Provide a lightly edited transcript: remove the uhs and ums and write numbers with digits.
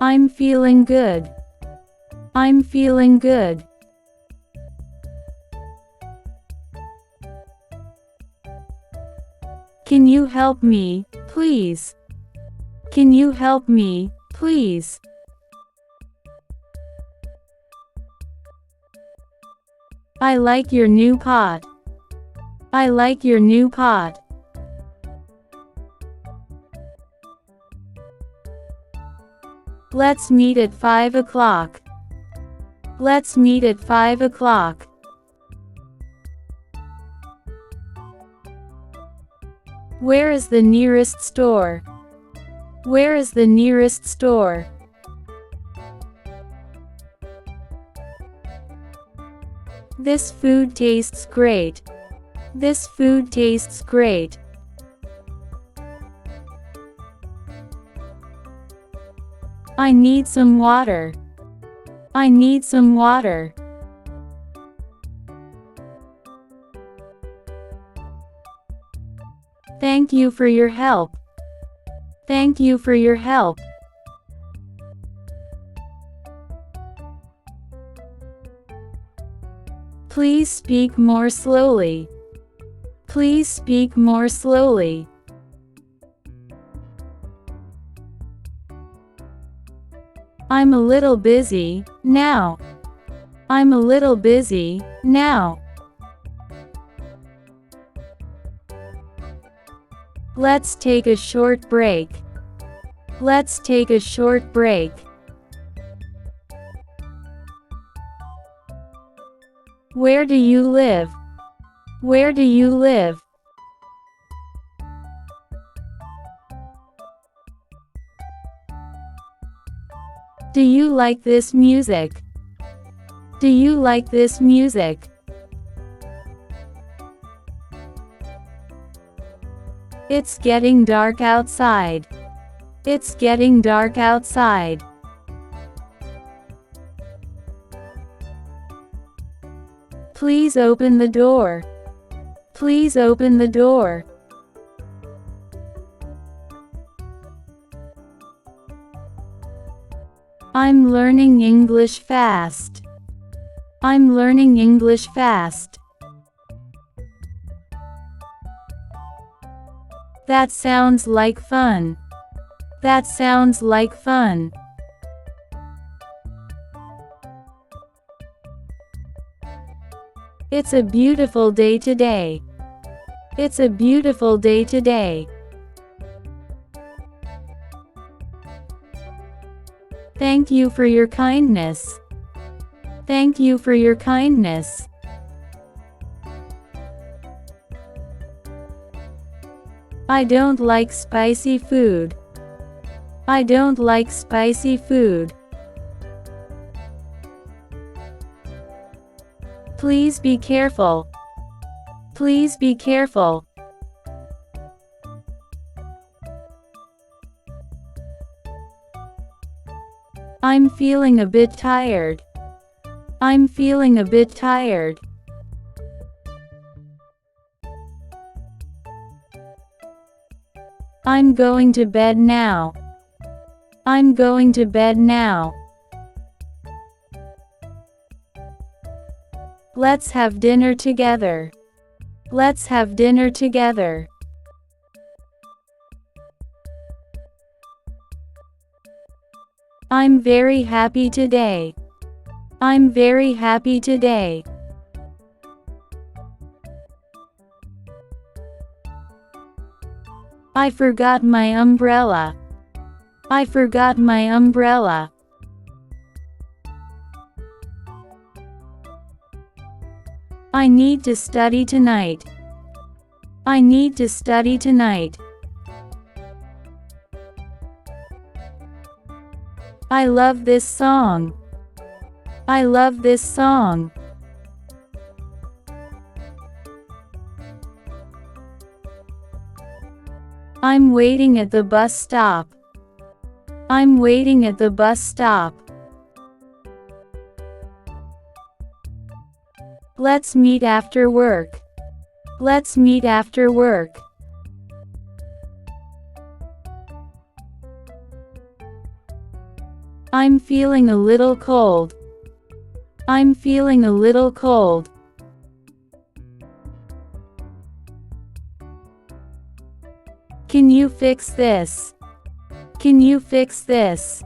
I'm feeling good. I'm feeling good. Can you help me, please? Can you help me, please? I like your new pot. I like your new pot. Let's meet at 5 o'clock. Let's meet at 5 o'clock. Where is the nearest store? Where is the nearest store? This food tastes great. This food tastes great. I need some water. I need some water. Thank you for your help. Thank you for your help. Please speak more slowly. Please speak more slowly. I'm a little busy now. I'm a little busy now. Let's take a short break. Let's take a short break. Where do you live? Where do you live? Do you like this music? Do you like this music? It's getting dark outside. It's getting dark outside. Please open the door. Please open the door. I'm learning English fast. I'm learning English fast. That sounds like fun. That sounds like fun. It's a beautiful day today. It's a beautiful day today. Thank you for your kindness. Thank you for your kindness. I don't like spicy food. I don't like spicy food. Please be careful. Please be careful. I'm feeling a bit tired. I'm feeling a bit tired. I'm going to bed now. I'm going to bed now. Let's have dinner together. Let's have dinner together. I'm very happy today. I'm very happy today. I forgot my umbrella. I forgot my umbrella. I need to study tonight. I need to study tonight. I love this song. I love this song. I'm waiting at the bus stop. I'm waiting at the bus stop. Let's meet after work. Let's meet after work. I'm feeling a little cold. I'm feeling a little cold. Can you fix this? Can you fix this?